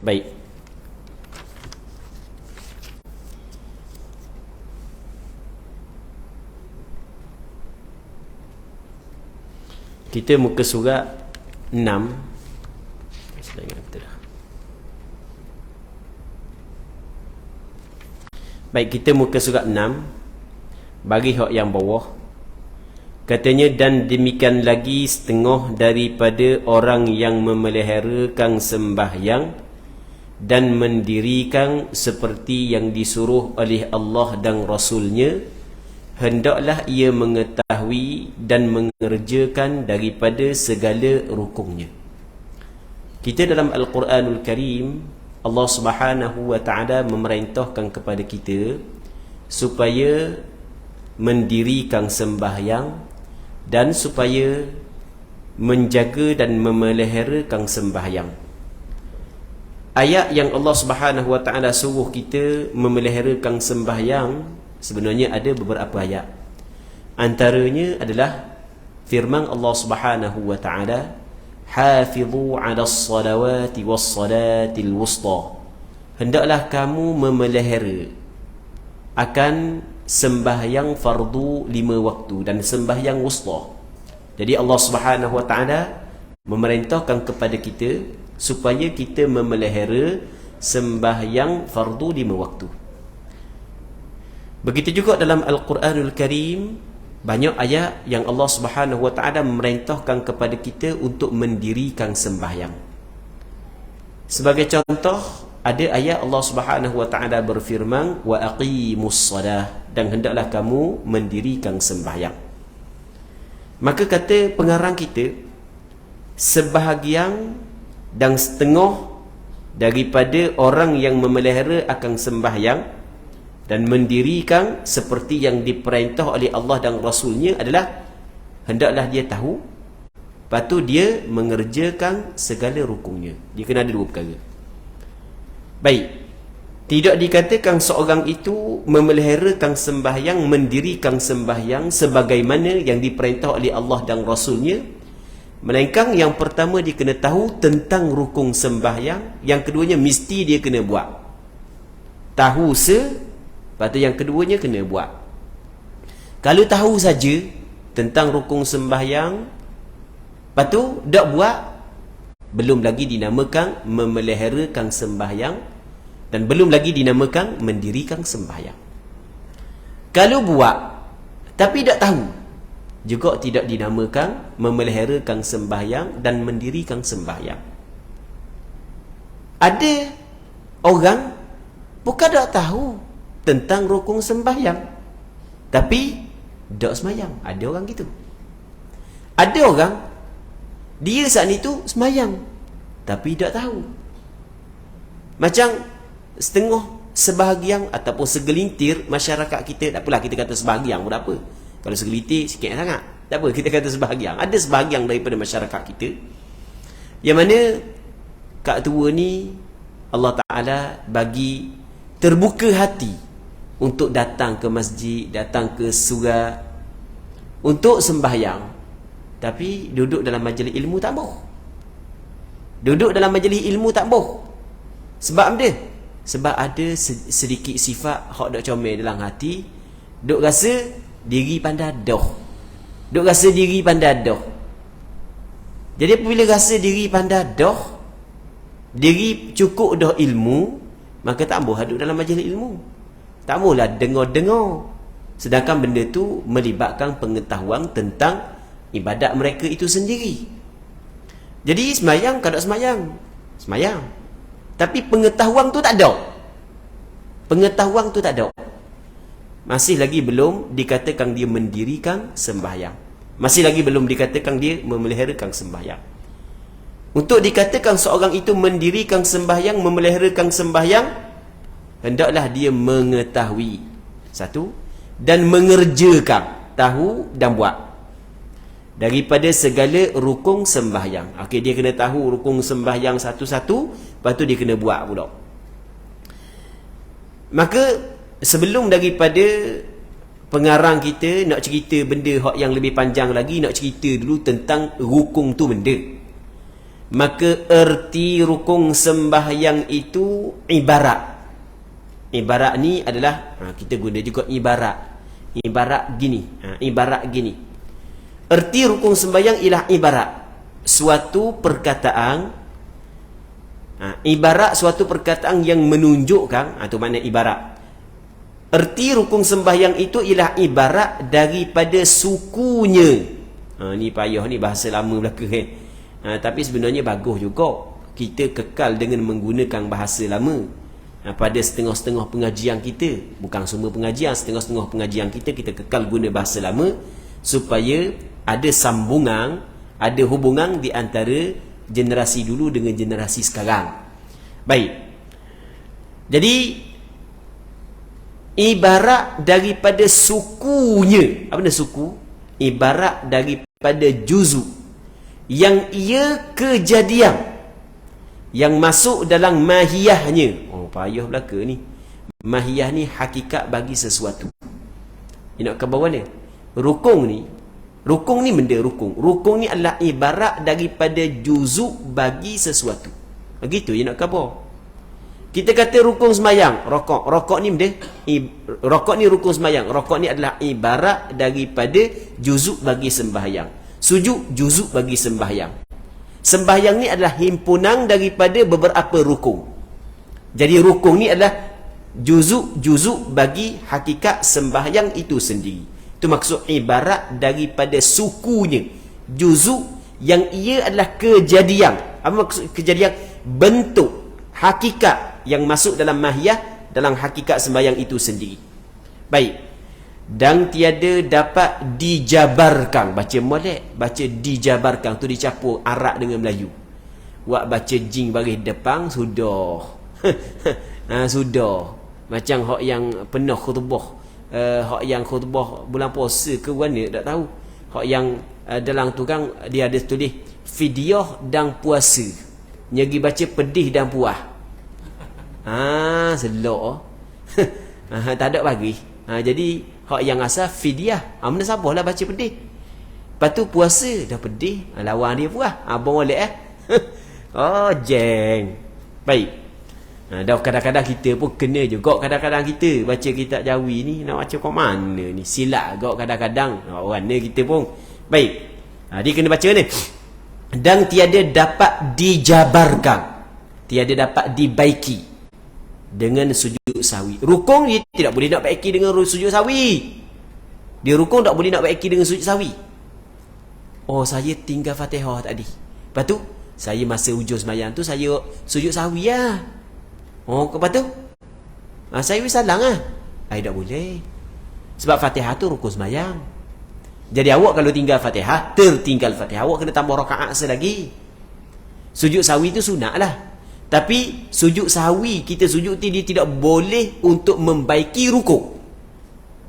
Baik. Kita muka surat 6. Saya ingat betul dah. Baik, kita muka surat 6. Bagi hak yang bawah. Katanya, dan demikian lagi setengah daripada orang yang memeliharakan sembahyang dan mendirikan seperti yang disuruh oleh Allah dan Rasulnya, hendaklah ia mengetahui dan mengerjakan daripada segala rukunnya. Kita dalam Al-Quranul Karim, Allah Subhanahu wa ta'ala memerintahkan kepada kita supaya mendirikan sembahyang dan supaya menjaga dan memeliharakan sembahyang. Ayat yang Allah Subhanahu wa ta'ala suruh kita memeliharakan sembahyang sebenarnya ada beberapa ayat. Antaranya adalah firman Allah Subhanahu wa ta'ala, hafizu 'alas salawati was salatil wusta. Hendaklah kamu memelihara akan sembahyang fardu 5 waktu dan sembahyang wusta. Jadi Allah Subhanahu wa ta'ala memerintahkan kepada kita supaya kita memelihara sembahyang fardu 5 waktu. Begitu juga dalam Al-Quranul Karim, banyak ayat yang Allah Subhanahu wa ta'ala memerintahkan kepada kita untuk mendirikan sembahyang. Sebagai contoh, ada ayat Allah Subhanahu wa ta'ala berfirman, wa aqimus salah, dan hendaklah kamu mendirikan sembahyang. Maka kata pengarang kita, sebahagian dan setengah daripada orang yang memelihara akan sembahyang dan mendirikan seperti yang diperintah oleh Allah dan Rasulnya adalah hendaklah dia tahu, lepas tu dia mengerjakan segala rukunnya. Dia kena ada 2 perkara. Baik, tidak dikatakan seorang itu memeliharakan sembahyang, mendirikan sembahyang sebagaimana yang diperintah oleh Allah dan Rasulnya, melainkan yang pertama dia kena tahu tentang rukun sembahyang, yang keduanya mesti dia kena buat. Tahu lepas tu yang keduanya kena buat. Kalau tahu saja tentang rukun sembahyang, lepas tu tak buat, belum lagi dinamakan memeliharakan sembahyang dan belum lagi dinamakan mendirikan sembahyang. Kalau buat tapi tak tahu, juga tidak dinamakan memeliharakan sembahyang dan mendirikan sembahyang. Ada orang bukan tak tahu tentang rukun sembahyang tapi tak sembahyang. Ada orang gitu. Ada orang dia saat itu sembahyang tapi tak tahu. Macam setengah, sebahagian ataupun segelintir masyarakat kita, tak apalah kita kata sebahagian pun tak apa. Kalau segelintir sikit sangat, tak apa, kita kata sebahagian. Ada sebahagian daripada masyarakat kita yang mana Kak Tua ni Allah Ta'ala bagi terbuka hati untuk datang ke masjid, datang ke surau untuk sembahyang, tapi duduk dalam majlis ilmu tak boh. Duduk dalam majlis ilmu tak boh. Sebab apa dia? Sebab ada sedikit sifat hak dok comel dalam hati, dok rasa diri pandai dah. Dok rasa diri pandai dah. Jadi apabila rasa diri pandai dah, diri cukup dah ilmu, maka tak boleh duduk dalam majlis ilmu. Tak bolehlah dengar-dengar. Sedangkan benda tu melibatkan pengetahuan tentang ibadat mereka itu sendiri. Jadi semayang kalau semayang, semayang. Tapi pengetahuan tu tak ada. Pengetahuan tu tak ada. Masih lagi belum dikatakan dia mendirikan sembahyang. Masih lagi belum dikatakan dia memeliharakan sembahyang. Untuk dikatakan seorang itu mendirikan sembahyang, memeliharakan sembahyang, hendaklah dia mengetahui satu dan mengerjakan, tahu dan buat daripada segala rukun sembahyang. Okey, dia kena tahu rukun sembahyang satu-satu, lepas tu dia kena buat pula. Maka sebelum daripada pengarang kita nak cerita benda hak yang lebih panjang lagi, nak cerita dulu tentang rukun tu benda. maka erti rukun sembahyang itu ibarat. Ibarat ni adalah kita guna juga ibarat gini. Ibarat gini. Erti rukun sembahyang ialah ibarat suatu perkataan. Ibarat suatu perkataan yang menunjukkan, itu makna ibarat. Erti rukun sembahyang itu ialah ibarat daripada sukunya. Ni payah ni bahasa lama belaka tapi sebenarnya bagus juga kita kekal dengan menggunakan bahasa lama pada setengah-setengah pengajian kita. Bukan semua pengajian, setengah-setengah pengajian kita kekal guna bahasa lama supaya ada sambungan, ada hubungan di antara generasi dulu dengan generasi sekarang. Baik, jadi ibarat daripada sukunya. Apa benda suku? Ibarat daripada juzu yang ia kejadian yang masuk dalam mahiyahnya. Payah belaka ni. Mahiyah ni hakikat bagi sesuatu. Nak ke bawah ni, rukun ni benda rukun. Rukun ni adalah ibarat daripada juzuk bagi sesuatu. Begitu je nak ke bawah. Kita kata rukun semayang, rokok ni benda, rokok ni rukun semayang. Rokok ni adalah ibarat daripada juzuk bagi sembahyang. Sujud juzuk bagi sembahyang. Sembahyang ni adalah himpunan daripada beberapa rukun. Jadi rukun ni adalah juzuk bagi hakikat sembahyang itu sendiri. Itu maksud ibarat daripada sukunya. Juzuk yang ia adalah kejadian. Apa maksud kejadian? Bentuk, hakikat yang masuk dalam mahiyah, dalam hakikat sembahyang itu sendiri. Baik. Dan tiada dapat dijabarkan. Baca molek, baca dijabarkan tu dicampur Arab dengan Melayu. Wak baca jing baris depan sudah. Sudah. Macam hak yang penuh khutbah. Hak yang khutbah bulan puasa ke mana tak tahu. Hak yang dalam tu kan dia ada tulis fidyah dan puasa. Nyagi baca pedih dan puah. Selok. Tak ada bagi. Jadi hak yang asal fidyah. Mana sabarlah baca pedih. Lepas tu puasa dah pedih, lawan dia puah. Abang molek jeng. Baik. Dah kadang-kadang kita pun kena juga, kadang-kadang kita baca kitab Jawi ni nak baca kat mana ni, silap juga kadang-kadang. Warna kita pun. Baik. Dia kena baca ni. Dan tiada dapat dijabarkan, tiada dapat dibaiki dengan sujud sahwi. Rukun dia tidak boleh nak baiki dengan sujud sahwi. Dia rukun tak boleh nak baiki dengan sujud sahwi. Saya tinggal Fatihah tadi. Lepas tu saya masa hujung sembahyang tu saya sujud sahwi lah. Lepas tu saya salang lah. Tak boleh. Sebab Fatihah tu rukun sembahyang. Jadi awak kalau tinggal Fatihah, tertinggal Fatihah, awak kena tambah rakaat selagi. Sujud sahwi tu sunat lah. Tapi sujud sahwi kita sujud tu dia tidak boleh untuk membaiki rukun.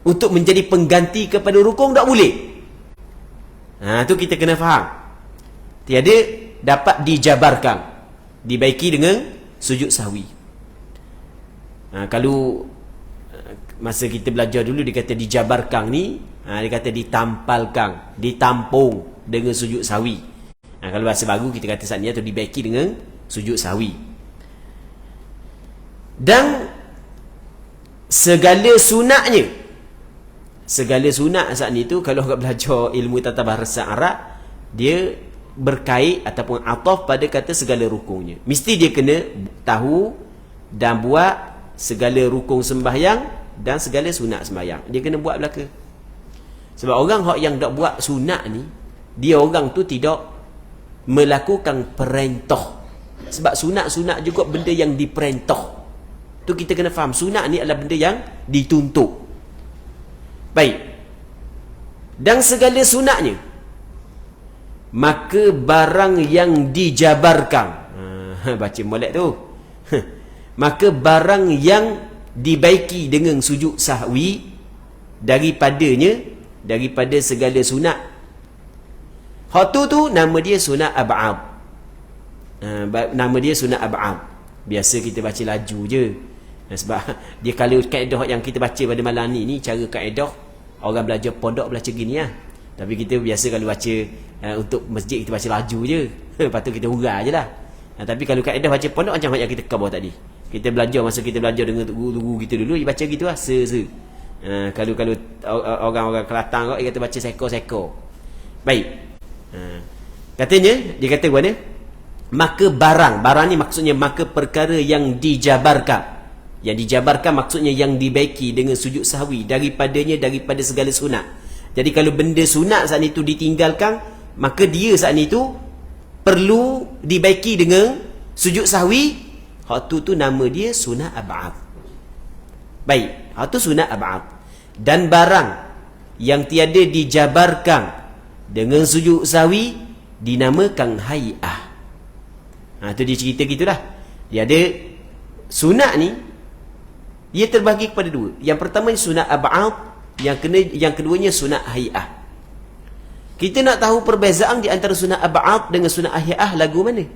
Untuk menjadi pengganti kepada rukun tak boleh. Tu kita kena faham. Tiada dapat dijabarkan, dibaiki dengan sujud sahwi. Kalau masa kita belajar dulu dia kata dijabarkan ni, dia kata ditampalkan, ditampung dengan sujud sahwi. Kalau bahasa baru kita kata saat ni atau dibaiki dengan sujud sahwi. Dan segala sunatnya, segala sunat saat ni tu kalau orang belajar ilmu tata bahasa Arab, dia berkait ataupun ataf pada kata segala rukunnya. Mesti dia kena tahu dan buat segala rukun sembahyang dan segala sunat sembahyang. Dia kena buat belaka. Sebab orang yang tak buat sunat ni, dia orang tu tidak melakukan perintah. Sebab sunat-sunat juga benda yang diperintah. Tu kita kena faham, sunat ni adalah benda yang dituntut. Baik. Dan segala sunatnya, maka barang yang dijabarkan, baca molek tu, maka barang yang dibaiki dengan sujud sahwi daripadanya, daripada segala sunat, hak tu nama dia sunat ab'ad. Nama dia sunat ab'ad. Biasa kita baca laju je. Sebab dia kalau kaedah yang kita baca pada malam ni cara kaedah orang belajar pondok belajar gini lah. Tapi kita biasa kalau baca untuk masjid kita baca laju je. Lepas tu kita hurah je lah. Tapi kalau kaedah baca pondok macam yang kita khabar tadi. Kita belajar, masa kita belajar dengan guru kita dulu, dia baca gitu lah, se. Kalau orang-orang Kelantan dia kata baca seko-seko. Baik. Katanya, dia kata mana? Maka barang ni maksudnya maka perkara yang dijabarkan. Yang dijabarkan maksudnya yang dibaiki dengan sujud sahwi daripada segala sunat. Jadi kalau benda sunat saat itu ditinggalkan, maka dia saat itu perlu dibaiki dengan sujud sahwi. Hak tu nama dia sunat ab'ad. Baik, hak tu sunat ab'ad. Dan barang yang tiada dijabarkan dengan sujud sahwi dinamakan hai'ah. Tu dia cerita gitulah. Dia ada sunat ni, dia terbahagi kepada dua. Yang pertama ni sunat ab'ad, yang keduanya sunat hai'ah. Kita nak tahu perbezaan di antara sunat ab'ad dengan sunat hai'ah lagu mana?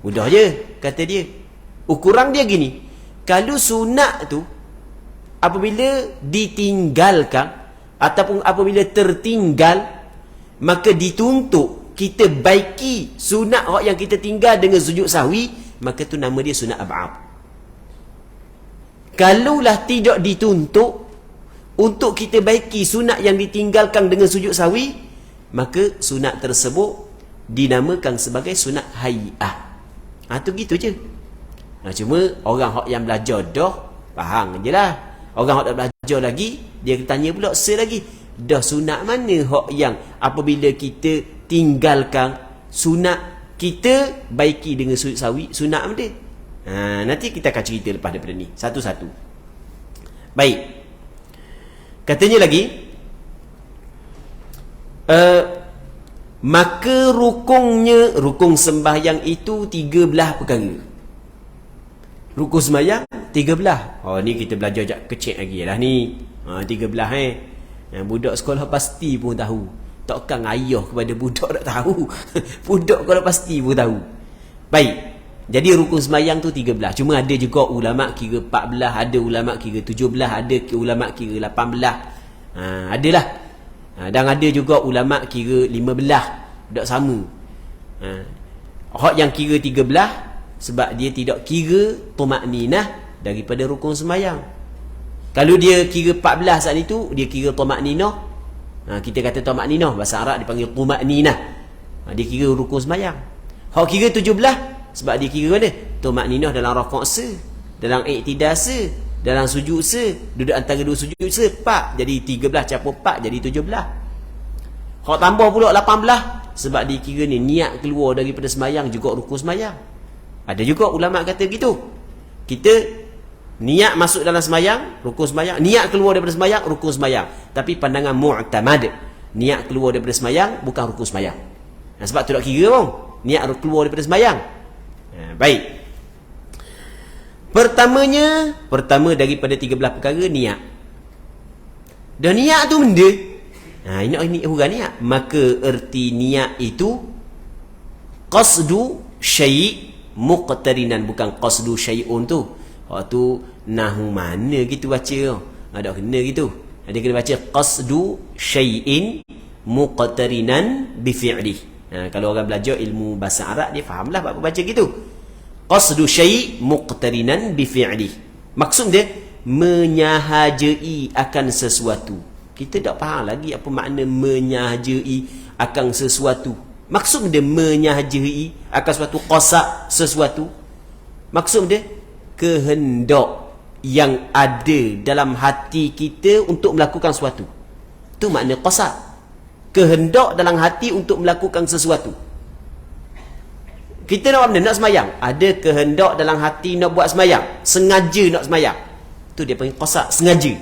Mudah je, kata dia. Ukuran dia gini. Kalau sunat tu apabila ditinggalkan ataupun apabila tertinggal, maka dituntut kita baiki sunat yang kita tinggal dengan sujud sahwi, maka tu nama dia sunat ab'ad. Kalaulah tidak dituntut untuk kita baiki sunat yang ditinggalkan dengan sujud sahwi, maka sunat tersebut dinamakan sebagai sunat hai'ah. Tu gitu je. Cuma orang yang belajar dah faham je lah. Orang yang tak belajar lagi, dia tanya pula lagi, dah sunat mana yang apabila kita tinggalkan sunat kita baiki dengan sujud sahwi, sunat mana? Nanti kita akan cerita lepas daripada ni satu-satu. Baik. Katanya lagi, maka rukun sembahyang itu 13 perkara. Rukun sembahyang 13. Ni kita belajar jak kecil lagi lah ni. 13 budak sekolah pasti pun tahu. Takkan ayah kepada budak tak tahu. Budak kalau pasti pun tahu. Baik. Jadi rukun sembahyang tu 13. Cuma ada juga ulama kira 14, ada ulama kira 17, ada ulama kira 18. Adalah. Dan ada juga ulama kira 15. Tak sama. Hak yang kira 13 sebab dia tidak kira tumakninah daripada rukun sembahyang. Kalau dia kira 14 saat itu, dia kira tumakninah. Kita kata tumakninah, bahasa Arab dipanggil tumakninah. Dia kira rukun sembahyang. Hak kira 17 sebab dia kira mana? Tumakninah dalam rakaat se, dalam iktidal se, dalam sujud se, duduk antara dua sujud se, 4. Jadi 13 campur 4 jadi 17. Hak tambah pula 18 sebab dia kira ni niat keluar daripada sembahyang juga rukun sembahyang. Ada juga ulama kata gitu. Kita niat masuk dalam sembahyang, rukun sembahyang, niat keluar daripada sembahyang, rukun sembahyang. Tapi pandangan mu'tamad, niat keluar daripada sembahyang bukan rukun sembahyang. Sebab tu tak kira pun niat keluar daripada sembahyang. Baik. Pertama daripada 13 perkara niat. Dan niat tu benda. Ini huruf niat. Maka erti niat itu qasdu syai' muqtarinan, bukan qasdu syai'un tu. Tu nahu mana gitu baca. Tak kena gitu. Dia kena baca qasdu syai'in muqtarinan bi fi'li. Kalau orang belajar ilmu bahasa Arab, dia fahamlah apa baca gitu. Qasdu syai' muqtarinan bi fi'li. Maksud dia menyahajai akan sesuatu. Kita tak faham lagi apa makna menyahajai akan sesuatu. Maksud dia menyahajai akan sesuatu, qasad sesuatu. Maksud dia kehendak yang ada dalam hati kita untuk melakukan sesuatu. Itu makna qasad. Kehendak dalam hati untuk melakukan sesuatu. Kita nak nak semayang, ada kehendak dalam hati nak buat semayang, sengaja nak semayang. Tu dia panggil qasad, sengaja.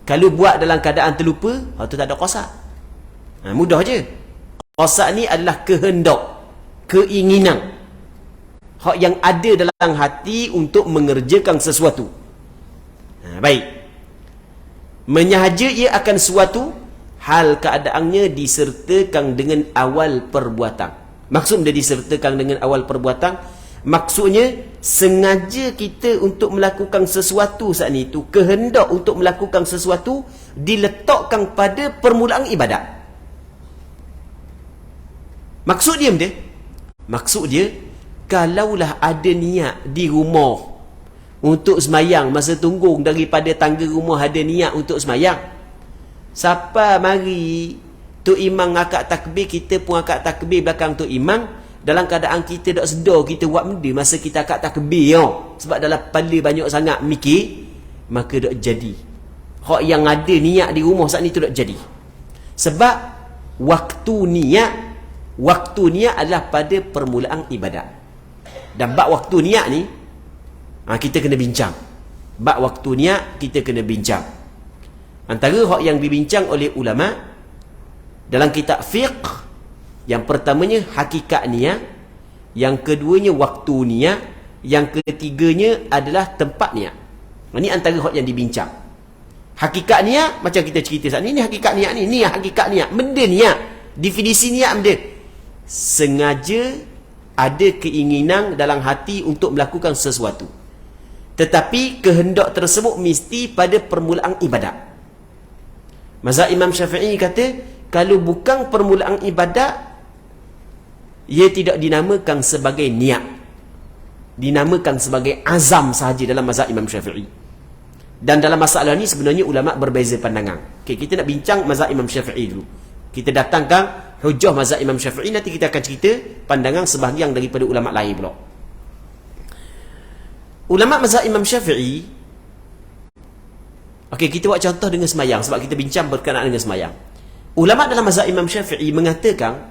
Kalau buat dalam keadaan terlupa, tu tak ada qasad. Mudah je. Qasad ni adalah kehendak, keinginan, hak yang ada dalam hati untuk mengerjakan sesuatu. Baik. Menyahaja ia akan sesuatu, hal keadaannya disertakan dengan awal perbuatan. Maksud dia disertakan dengan awal perbuatan, maksudnya sengaja kita untuk melakukan sesuatu saat itu, kehendak untuk melakukan sesuatu diletakkan pada permulaan ibadat. Maksud dia Maksud dia, kalaulah ada niat di rumah untuk semayang masa tunggung, daripada tangga rumah ada niat untuk semayang, siapa mari Tok Imam akak takbir, kita pun akak takbir belakang Tok Imam, dalam keadaan kita tak sedar kita buat benda masa kita akak takbir, sebab dalam kepala banyak sangat mikir, maka tak jadi. Hak yang ada niat di rumah saat ni tu tak jadi. Sebab waktu niat adalah pada permulaan ibadat. Dan bab waktu niat ni kita kena bincang. Bab waktu niat kita kena bincang. Antara hak yang dibincang oleh ulama dalam kitab fiqh, yang pertamanya hakikat niat, yang keduanya waktu niat, yang ketiganya adalah tempat niat. Ini antara hak yang dibincang. Hakikat niat macam kita cerita saat ni hakikat niat ni hakikat niat, benda niat, definisi niat benda. Sengaja ada keinginan dalam hati untuk melakukan sesuatu, tetapi kehendak tersebut mesti pada permulaan ibadat. Mazhab Imam Syafi'i kata, kalau bukan permulaan ibadat, ia tidak dinamakan sebagai niat, dinamakan sebagai azam sahaja dalam mazhab Imam Syafi'i. Dan dalam masalah ni sebenarnya ulama berbeza pandangan. Okay, kita nak bincang mazhab Imam Syafi'i dulu. Kita datangkan hujah mazhab Imam Syafi'i, nanti kita akan cerita pandangan sebahagian daripada ulama lain pula. Ulama mazhab Imam Syafi'i, okey, kita buat contoh dengan semayang, sebab kita bincang berkenaan dengan semayang. Ulama dalam mazhab Imam Syafi'i mengatakan,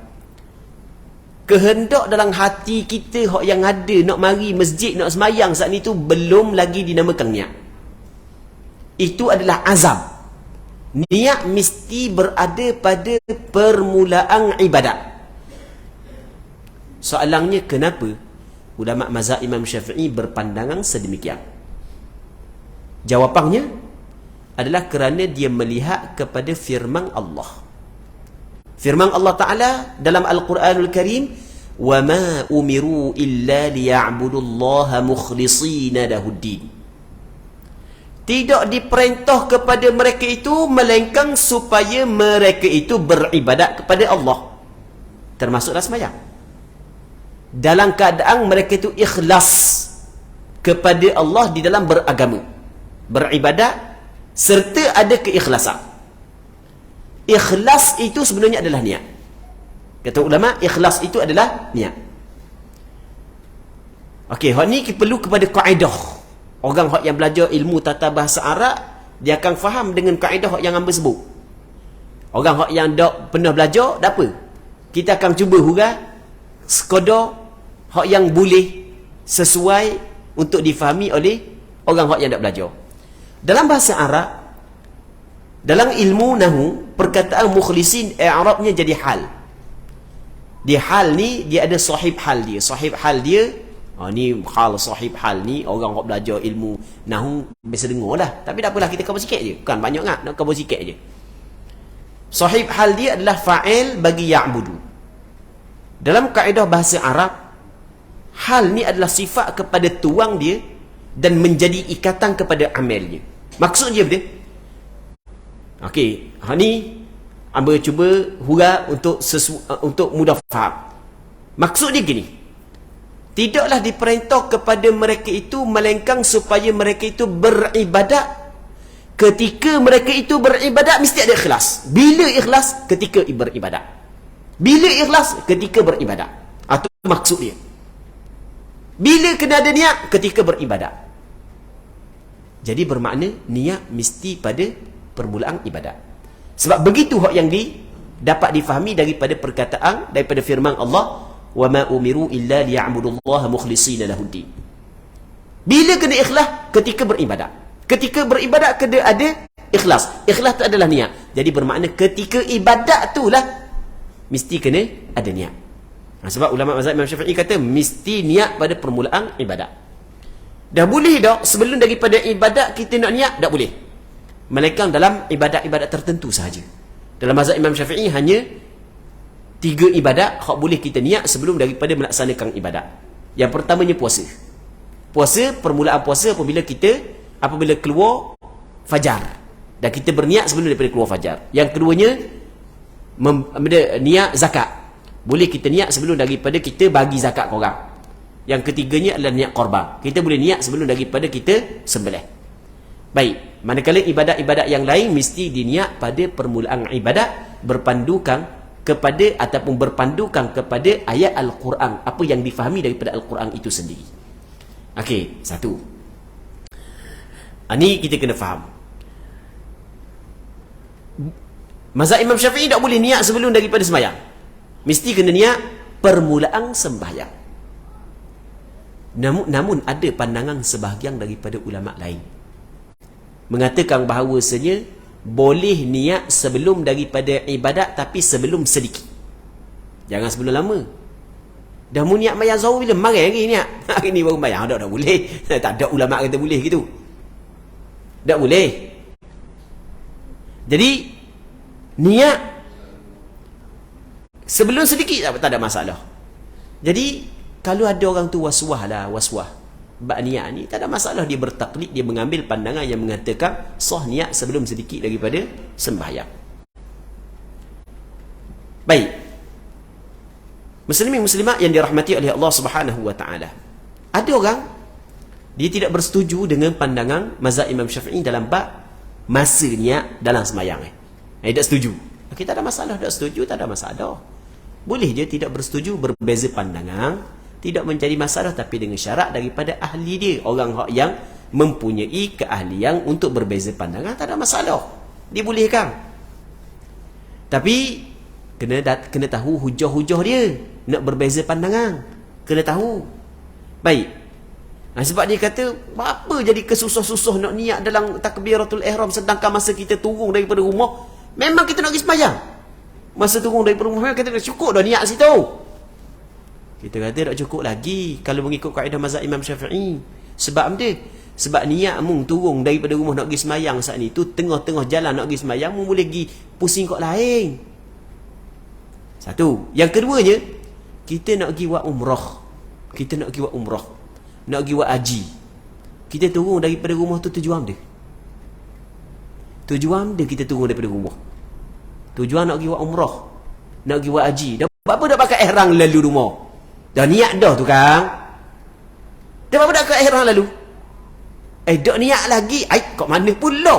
kehendak dalam hati kita hak yang ada nak mari masjid, nak semayang saat ni tu belum lagi dinamakan niat. Itu adalah azam. Niat mesti berada pada permulaan ibadat. Soalannya, kenapa ulama mazhab Imam Syafi'i berpandangan sedemikian? Jawapannya adalah kerana dia melihat kepada firman Allah. Firman Allah Ta'ala dalam Al-Quranul Karim, وَمَا أُمِرُوا إِلَّا لِيَعْبُدُوا اللَّهَ مُخْلِصِينَ لَهُ الدِّينَ. Tidak diperintah kepada mereka itu melainkan supaya mereka itu beribadat kepada Allah, termasuklah sembahyang, dalam keadaan mereka itu ikhlas kepada Allah di dalam beragama, beribadat serta ada keikhlasan. Ikhlas itu sebenarnya adalah niat. Kata ulama, ikhlas itu adalah niat. Okey, hak ni perlu kepada kaedah. Orang hak yang belajar ilmu tata bahasa Arab, dia akan faham dengan kaedah hak yang hamba sebut. Orang hak yang tak pernah belajar, tak apa, kita akan cuba hurai sekadar hak yang boleh sesuai untuk difahami oleh orang hak yang tak belajar. Dalam bahasa Arab, dalam ilmu nahu, perkataan mukhlisin i'rabnya jadi hal. Di hal ni dia ada sahib hal dia. Sahib hal dia, ni hal sahib hal ni orang yang belajar ilmu nahu biasa dengar dah. Tapi tak apalah, kita cover sikit je. Bukan banyak sangat, nak cover sikit je. Sahib hal dia adalah fa'il bagi ya'budu. Dalam kaedah bahasa Arab, hal ni adalah sifat kepada tuang dia dan menjadi ikatan kepada amalnya. Maksud dia betul? Okey, ni hamba cuba hurai untuk mudah faham. Maksud dia gini, tidaklah diperintah kepada mereka itu melainkan supaya mereka itu beribadat. Ketika mereka itu beribadat mesti ada ikhlas. Bila ikhlas? Ketika beribadat. Bila ikhlas? Ketika beribadat. Itu maksud dia. Bila kena ada niat? Ketika beribadat. Jadi bermakna niat mesti pada permulaan ibadat. Sebab begitu hak yang dapat difahami daripada perkataan, daripada firman Allah, وَمَا أُمِرُوا إِلَّا لِيَعْبُدُوا اللَّهَ مُخْلِصِينَ لَهُ الدِّينَ. Bila kena ikhlas? Ketika beribadat. Ketika beribadat kena ada ikhlas. Ikhlas tu adalah niat. Jadi bermakna ketika ibadat tu lah mesti kena ada niat. Sebab ulama mazhab Imam Syafi'i kata mesti niat pada permulaan ibadat. Dah boleh tak sebelum daripada ibadat kita nak niat? Tak boleh. Melainkan dalam ibadat-ibadat tertentu sahaja. Dalam mazhab Imam Syafi'i hanya 3 ibadat hak boleh kita niat sebelum daripada melaksanakan ibadat. Yang pertamanya puasa. Puasa, permulaan puasa apabila keluar fajar, dan kita berniat sebelum daripada keluar fajar. Yang keduanya niat zakat. Boleh kita niat sebelum daripada kita bagi zakat korang. Yang ketiganya adalah niat korban. Kita boleh niat sebelum daripada kita sembelih. Baik, manakala ibadat-ibadat yang lain mesti diniat pada permulaan ibadat berpandukan kepada ataupun berpandukan kepada ayat Al-Quran, apa yang difahami daripada Al-Quran itu sendiri. Okey, satu. Ini kita kena faham. Mazhab Imam Syafi'i tak boleh niat sebelum daripada sembahyang. Mesti kena niat permulaan sembahyang. Namun ada pandangan sebahagian daripada ulama lain mengatakan bahawasanya boleh niat sebelum daripada ibadat, tapi sebelum sedikit. Jangan sebelum lama. Dah mu niat mayang zuhur bila mari lagi niat. Hari ni baru mayang. Tak boleh. Tak ada ulama kata boleh gitu. Tak boleh. Jadi niat sebelum sedikit tak ada masalah. Jadi kalau ada orang tu waswah bab niat ni, tak ada masalah dia bertaklid, dia mengambil pandangan yang mengatakan sah niat sebelum sedikit daripada sembahyang. Baik. Muslimin muslimat yang dirahmati oleh Allah Subhanahu wa taala. Ada orang dia tidak bersetuju dengan pandangan mazhab Imam Syafi'i dalam bab masa niat dalam sembahyang. Tak setuju. Okey, tak ada masalah, tak setuju, tak ada masalah. Boleh je tidak bersetuju, berbeza pandangan. Tidak menjadi masalah, tapi dengan syarat daripada ahli dia, orang yang mempunyai keahlian untuk berbeza pandangan, tak ada masalah, dibolehkan. Tapi kena tahu hujah-hujah dia nak berbeza pandangan, kena tahu. Baik. Sebab dia kata apa jadi kesusah-susah nak niat dalam takbiratul ihram, sedangkan masa kita turun daripada rumah memang kita nak pergi sembahyang. Masa turun daripada rumah kita dah cukup dah niat situ. Kita kata tak cukup lagi kalau mengikut kaedah mazhab Imam Syafi'i. Sebab dia, sebab niat mung turun daripada rumah nak pergi semayang saat ni tu, tengah-tengah jalan nak pergi semayang, mung boleh pergi pusing kok lain. Satu. Yang keduanya, kita nak pergi buat umrah. Kita nak pergi buat umrah. Nak pergi buat haji. Kita turun daripada rumah tu tujuan dia. Tujuan dia kita turun daripada rumah. Tujuan nak pergi buat umrah. Nak pergi buat haji. Dah apa dah pakai ihram lalu rumah. Dah niat dah tu kan. Dah apa dah pakai ihram lalu. Dak niat lagi. Kok mana pula?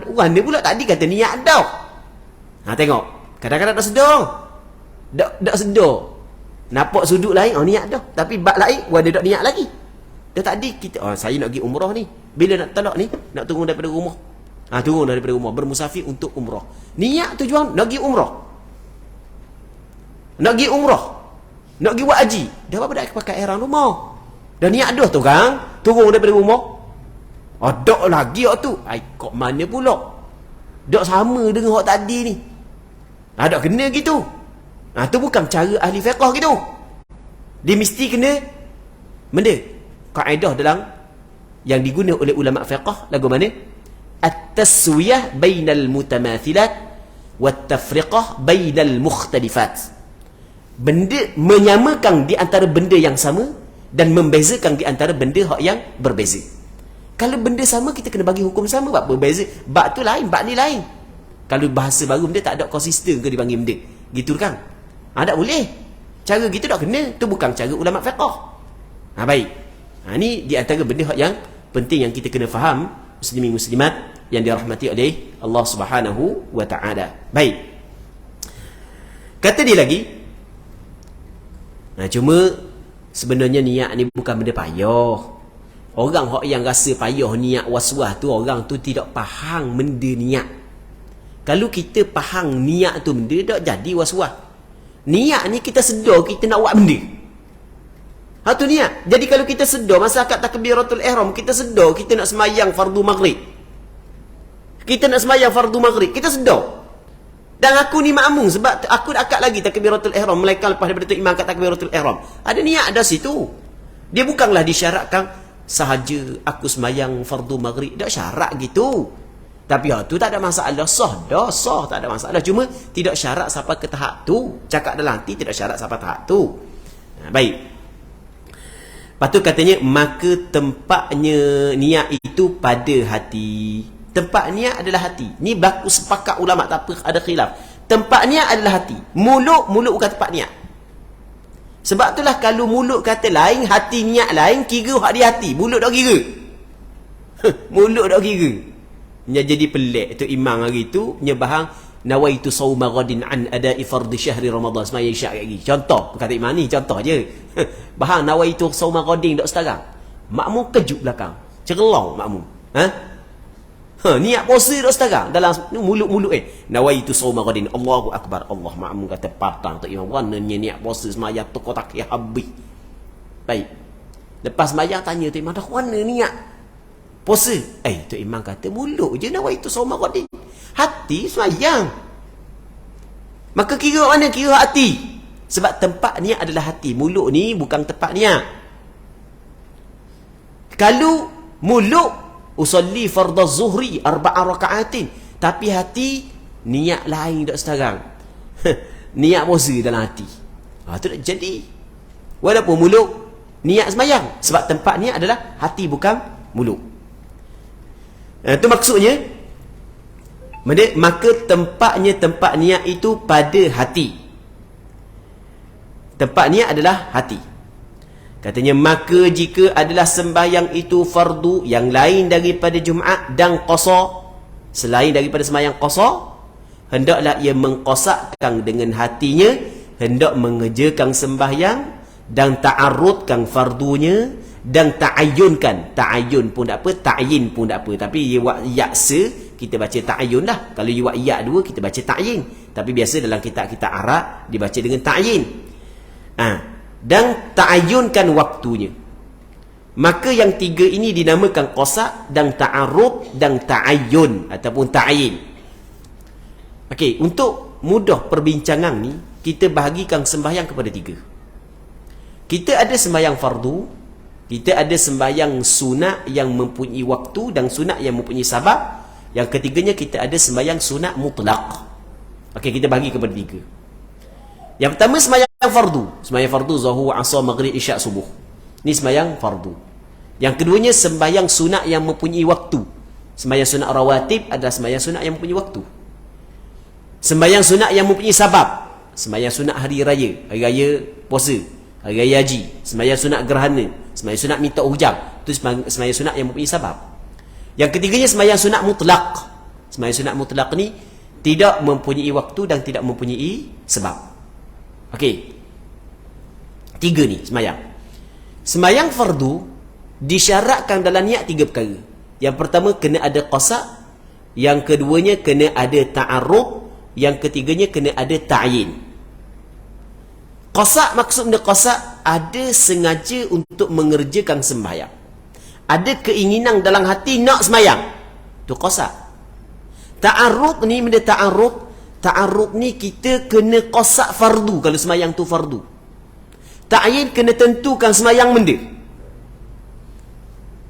Orang ni pula tadi kata niat dah. Tengok. Kadang-kadang tak sedar. Tak sedar. Nampak sudut lain, niat dah. Tapi bab lain, ada tak niat lagi. Dah tadi kita, saya nak pergi umrah ni. Bila nak talak ni, nak turun daripada rumah. Turun daripada rumah, bermusafir untuk umrah. Niat tujuan, nak pergi umrah. Nak pergi umrah. Nak pergi buat haji. Dah apa dah pakai ihram rumah. Dah niat dah tu kan, turun daripada rumah. Dak lagi tu. Kok mana pula? Dak sama dengan hak tadi ni. Dak kena gitu. Tu bukan cara ahli fiqh gitu. Dia mesti kena benda kaedah dalam yang digunakan oleh ulama fiqh lagu mana? At-taswiyah bainal mutamathilat wat-tafriqah bainal mukhtalifat. Benda menyamakan di antara benda yang sama dan membezakan di antara benda yang berbeza. Kalau benda sama kita kena bagi hukum sama, bab berbeza, bab tu lain, bab ni lain. Kalau bahasa baru benda tak ada konsisten ke dipanggil benda. Gitu kan? Tak boleh. Cara gitu tak kena. Tu bukan cara ulama fiqh. Baik. Ni di antara benda yang penting yang kita kena faham, muslimin muslimat yang dirahmati oleh Allah Subhanahu wa taala. Baik. Kata dia lagi, cuma sebenarnya niat ni bukan benda payah. Orang yang rasa payah niat waswas tu, orang tu tidak faham benda niat. Kalau kita faham niat tu benda, tak jadi waswas. Niat ni kita sedar kita nak buat benda. Tu niat. Jadi kalau kita sedar masa akad takbiratul ihram, kita sedar kita nak semayang fardu maghrib. Kita nak semayang fardu maghrib, kita sedar. Dan aku ni makmum sebab aku dah akad lagi takbiratul ihram, melainkan lepas daripada tu imam akad takbiratul ihram. Ada niat ada situ. Dia bukanlah disyaratkan sahaja aku semayang fardu maghrib, tak syarat gitu. Tapi tu tak ada masalah, sah dah, sah, tak ada masalah. Cuma tidak syarat sampai ke tahap tu. Cakap dalam hati tidak syarat sampai tahap tu. Baik. Lepas tu katanya, maka tempatnya niat itu pada hati. Tempat niat adalah hati. Ni berlaku sepakat ulama, tak apa ada khilaf. tempat niat adalah hati. Mulut bukan tempat niat. Sebab itulah kalau mulut kata lain, hati niat lain, kira hak dia hati. Mulut tak kira. Mulut tak kira. Jadi pelik tu imam hari tu nyebahang nawaitu sauma ghadin an ada'i fardhi syahri Ramadan semaya isyak lagi. Contoh, kata imam ni contoh je. Bahang nawaitu sauma ghadin tak sekarang. Makmum kejut belakang. Cerelong makmum. Niat puasa tak sekarang dalam mulut-mulut nawaitu sauma ghadin Allahu akbar. Allah makmum kata patang tu imam warnanya niat puasa semaya tu kotak ya habis. Baik. Lepas sembahyang tanya tu imam dah warna niat puasa. Tu imam kata mulut je nawaitu sauma ghadin. Hati sembahyang. Maka kira mana? Kira hati. Sebab tempat niat adalah hati. Mulut ni bukan tempat niat. Kalau mulut usalli fardaz zuhri 4 rakaatin, tapi hati niat lain tak sekarang. Niat puasa dalam hati. Tu tak jadi. Walaupun mulut niat sembahyang, sebab tempat niat adalah hati bukan mulut. Itu maksudnya. Maka tempat niat itu pada hati. Tempat niat adalah hati. Katanya, maka jika adalah sembahyang itu fardu yang lain daripada Jumaat dan qasa, selain daripada sembahyang qasa, hendaklah ia mengqasakkan dengan hatinya, hendak mengerjakan sembahyang dan ta'arrudkan fardunya dan ta'ayyunkan. Ta'ayyun pun tak apa, ta'yin pun tak apa. Tapi yaksa kita baca ta'ayyun lah. Kalau iwak ya dua kita baca ta'yin. Tapi biasa dalam kitab-kitab Arab dibaca dengan ta'yin. Dan ta'ayyunkan waktunya. Maka yang tiga ini dinamakan qasak dan ta'arrud dan ta'ayyun ataupun ta'yin. Okey, untuk mudah perbincangan ni, kita bahagikan sembahyang kepada tiga. Kita ada sembahyang fardu, kita ada sembahyang sunat yang mempunyai waktu dan sunat yang mempunyai sabab. Yang ketiganya kita ada sembahyang sunat mutlak. Okey, kita bagi kepada tiga. Yang pertama sembahyang fardu. Sembahyang fardu zuhur, asar, maghrib, isyak, subuh. Ni sembahyang fardu. Yang keduanya sembahyang sunat yang mempunyai waktu. Sembahyang sunat rawatib adalah sembahyang sunat yang mempunyai waktu. Sembahyang sunat yang mempunyai sabab. Sembahyang sunat hari raya puasa, hari raya haji, sembahyang sunat gerhana, sembahyang sunat minta hujan. Itu sembahyang sunat yang mempunyai sabab. Yang ketiganya sembahyang sunat mutlak. Sembahyang sunat mutlak ni tidak mempunyai waktu dan tidak mempunyai sebab. Okey. Tiga ni sembahyang. Sembahyang fardu disyaratkan dalam niat tiga perkara. Yang pertama kena ada qasak, yang keduanya kena ada ta'arrud, yang ketiganya kena ada ta'yin. Qasak, maksudnya qasak ada sengaja untuk mengerjakan sembahyang. Ada keinginan dalam hati nak sembahyang. Tu qasak. Ta'arrud ni benda ta'arrud. Ta'arrud ni kita kena qasak fardu kalau sembahyang tu fardu. Ta'yin kena tentukan sembahyang benda.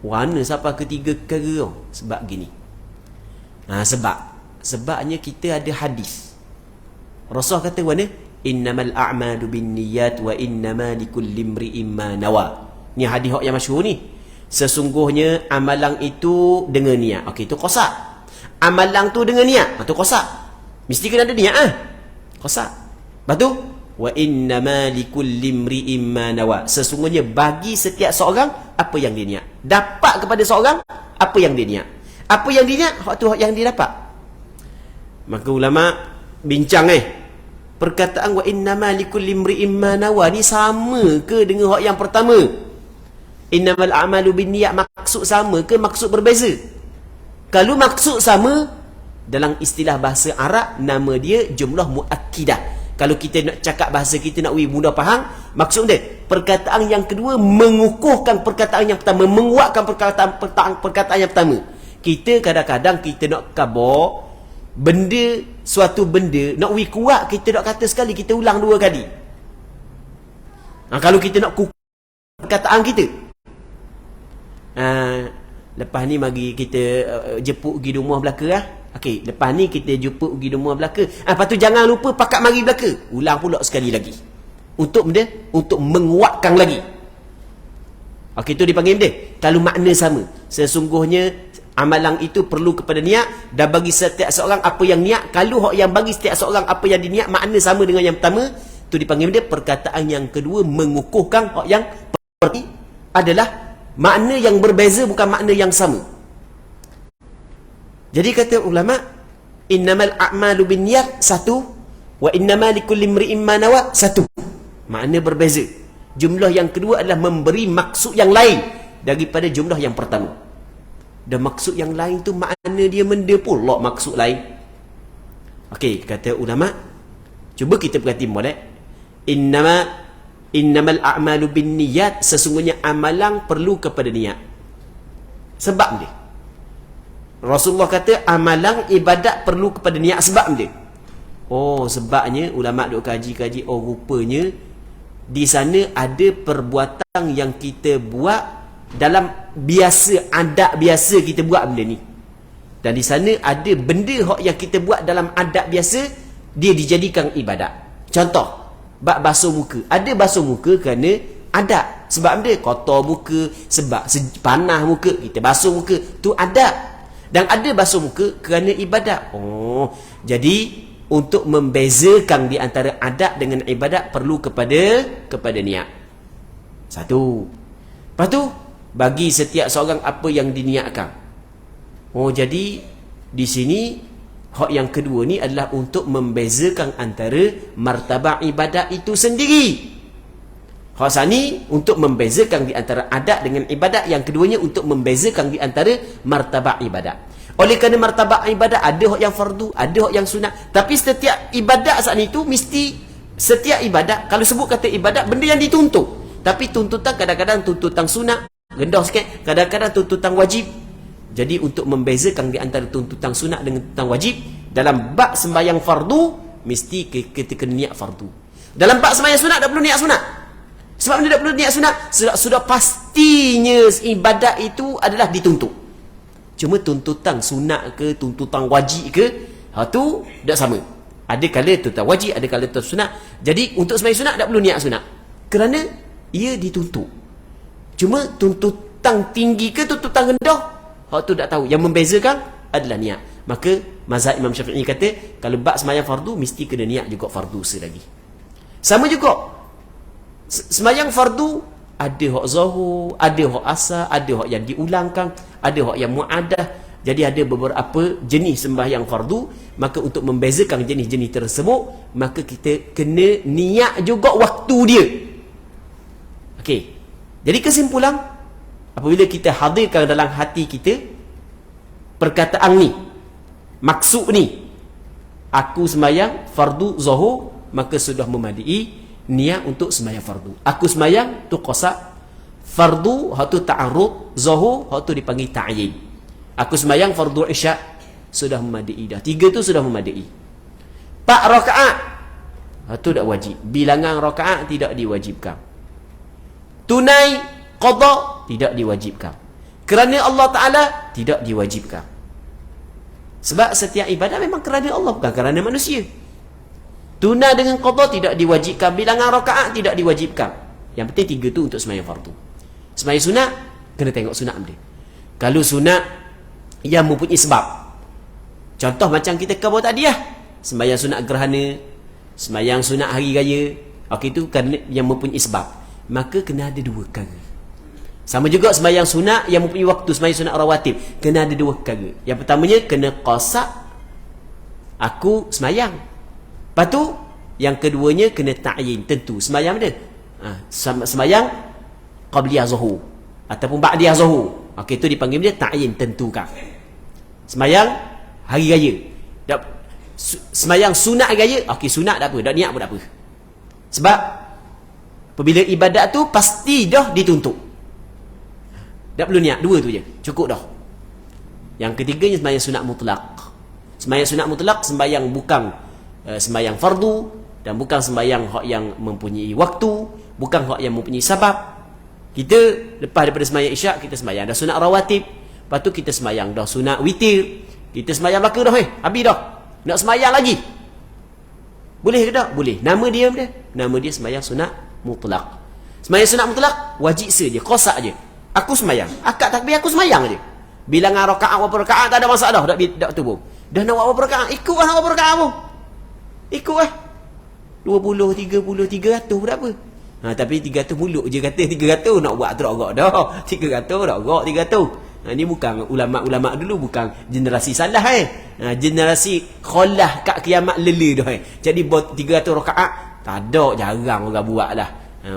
Warna siapa ketiga perkara tu? Sebab gini. Sebabnya kita ada hadis. Rasul kata mana? Innamal a'malu binniyat wa innama likulli imri'in ma nawa. Ni hadis yang masyhur ni. Sesungguhnya amalan itu dengan niat. Okey, itu qasak. Amalan tu dengan niat. Itu qasak. Mesti kena ada niat qasak. Lepas tu wa innama likulli imri'in ma nawa. Sesungguhnya bagi setiap seorang apa yang dia niat. Dapat kepada seorang apa yang dia niat. Apa yang dia niat, hak tu hak yang dia dapat. Maka ulama bincang perkataan wa innama likulli imri'in ma nawa ni sama ke dengan hak yang pertama? Innamal a'malu binniyat, maksud sama ke maksud berbeza? Kalau maksud sama, dalam istilah bahasa Arab nama dia jumlah muakkidah. Kalau kita nak cakap bahasa kita nak mudah faham, maksud dia perkataan yang kedua mengukuhkan perkataan yang pertama, menguatkan perkataan yang pertama. Kita kadang-kadang kita nak khabar benda, suatu benda nak kuat, kita nak kata sekali, kita ulang dua kali. Kalau kita nak kukuh perkataan kita, lepas ni mari kita jemput pergi rumah belaka Okey, lepas ni kita jumpa pergi rumah belaka. Lepas tu jangan lupa pakat mari belaka. Ulang pula sekali lagi. Untuk benda, untuk menguatkan lagi. Okey, tu dipanggil benda. Kalau makna sama. Sesungguhnya Amalan itu perlu kepada niat, dan bagi setiap seorang apa yang niat. Kalau hak yang bagi setiap seorang apa yang diniat makna sama dengan yang pertama, tu dipanggil dia perkataan yang kedua mengukuhkan. Hak yang pertama adalah makna yang berbeza, bukan makna yang sama. Jadi kata ulama, innamal a'malu binniyat satu, wa innamal likulli imri'in ma nawa satu. Makna berbeza. Jumlah yang kedua adalah memberi maksud yang lain daripada jumlah yang pertama. Dan maksud yang lain tu makna dia benda pula maksud lain. Okey, kata ulama, cuba kita perhati molek. Innamal a'malu binniyat, sesungguhnya amalan perlu kepada niat. Sebab dia Rasulullah kata amalan ibadat perlu kepada niat. Sebab dia, oh sebabnya ulama duk kaji-kaji, oh rupanya di sana ada perbuatan yang kita buat dalam biasa, adat biasa kita buat benda ni, dan di sana ada benda yang kita buat dalam adat biasa, dia dijadikan ibadat. Contoh, bab basuh muka. Ada basuh muka kerana adat. Sebab dia kotor muka, sebab panas muka, kita basuh muka, tu adat. Dan ada basuh muka kerana ibadat. Oh, jadi untuk membezakan di antara adat dengan ibadat perlu kepada niat. Satu. Lepas tu bagi setiap seorang apa yang diniatkan. Oh, jadi di sini hak yang kedua ni adalah untuk membezakan antara martabat ibadat itu sendiri. Hak sani untuk membezakan di antara adat dengan ibadat, yang keduanya untuk membezakan di antara martabat ibadat. Oleh kerana martabat ibadat ada hak yang fardu, ada hak yang sunat. Tapi setiap ibadat saat itu mesti, setiap ibadat, kalau sebut kata ibadat, benda yang dituntut. Tapi tuntutan kadang-kadang tuntutan sunat, rendah sikit, kadang-kadang tuntutan wajib. Jadi untuk membezakan di antara tuntutan sunat dengan tuntutan wajib, dalam bab sembahyang fardu mesti kita kena niat fardu. Dalam bab sembahyang sunat tak perlu niat sunat. Sebab dia tak perlu niat sunat, sudah pastinya ibadat itu adalah dituntut. Cuma tuntutan sunat ke tuntutan wajib ke, tu tak sama. Ada kala tuntutan wajib, ada kala tuntutan sunat. Jadi untuk sembahyang sunat tak perlu niat sunat, kerana ia dituntut. Cuma tuntutan tinggi ke tuntutan rendah, hak tu tak tahu. Yang membezakan adalah niat. Maka mazhab Imam Syafi'i kata, kalau bab sembahyang fardu mesti kena niat juga fardu selagi. Sama juga sembahyang fardu, ada hak zuhur, ada hak asar, ada hak yang diulangkan, ada hak yang muaddah. Jadi ada beberapa jenis sembahyang fardu. Maka untuk membezakan jenis-jenis tersebut, maka kita kena niat juga waktu dia. Okey. Jadi kesimpulan, apabila kita hadirkan dalam hati kita perkataan ni, maksud ni, aku sembahyang fardu zuhur, maka sudah memadai niat untuk sembahyang fardu. Aku sembahyang tu qasad, fardu hak tu ta'arud, zuhur hak tu dipanggil ta'yin. Aku sembahyang fardu isyak, sudah memadai dah. 3 tu sudah memadai. 4 rakaat hak tu tak wajib. Bilangan rakaat tidak diwajibkan. Tunai qada tidak diwajibkan. Kerana Allah Ta'ala tidak diwajibkan. Sebab setiap ibadat memang kerana Allah, bukan kerana manusia. Tunai dengan qada tidak diwajibkan, bilangan rakaat tidak diwajibkan. Yang penting 3 tu untuk sembahyang fardu. Sembahyang sunat kena tengok sunat dia. Kalau sunat yang mempunyai sebab, contoh macam kita kau tadi lah, sembahyang sunat gerhana, sembahyang sunat hari raya, okey, itu kerana yang mempunyai sebab, maka kena ada 2 perkara. Sama juga sembahyang sunat yang mempunyai waktu, sembahyang sunat rawatib, kena ada 2 perkara. Yang pertamanya kena qasad, aku sembahyang. Lepas tu yang keduanya kena ta'yin, tentu sembahyang dia. Sembahyang qabliyah zuhur ataupun ba'diyah zuhur. Okey, itu dipanggil dia ta'yin, tentukan. Sembahyang hari raya, sembahyang sunat hari raya, okey, sunat tak apa, tak niat pun tak apa. Sebab apabila ibadat tu pasti dah dituntut, tak perlu niat, 2 tu je cukup dah. Yang ketiganya sembahyang sunat mutlak. Sembahyang sunat mutlak, sembahyang bukan sembahyang fardu, dan bukan sembahyang hak yang mempunyai waktu, bukan hak yang mempunyai sebab. Kita lepas daripada sembahyang isyak, kita sembahyang dah sunat rawatib, lepas tu kita sembahyang dah sunat witir, kita sembahyang belaka dah, habis dah, nak sembahyang lagi, boleh ke tak? Boleh. Nama dia sembahyang sunat mutlak. Sembahyang sunat mutlak wajib saja, qasad je. Aku sembahyang, akad takbir aku sembahyang je. Bilangan rakaat berapa rakaat tak ada masalah, dak tubuh. Dah nak buat berapa rakaat, ikutlah nak buat berapa rakaat pun. Ikutlah. 20, 30, 300 berapa? Tapi 300 mulut je kata 300 nak buat tu agak dah. 300 dah agak 300. Ni bukan ulama-ulama dulu, bukan generasi salah generasi khalah kat kiamat lele dah Jadi buat 300 rakaat tak ada, jarang orang buat lah.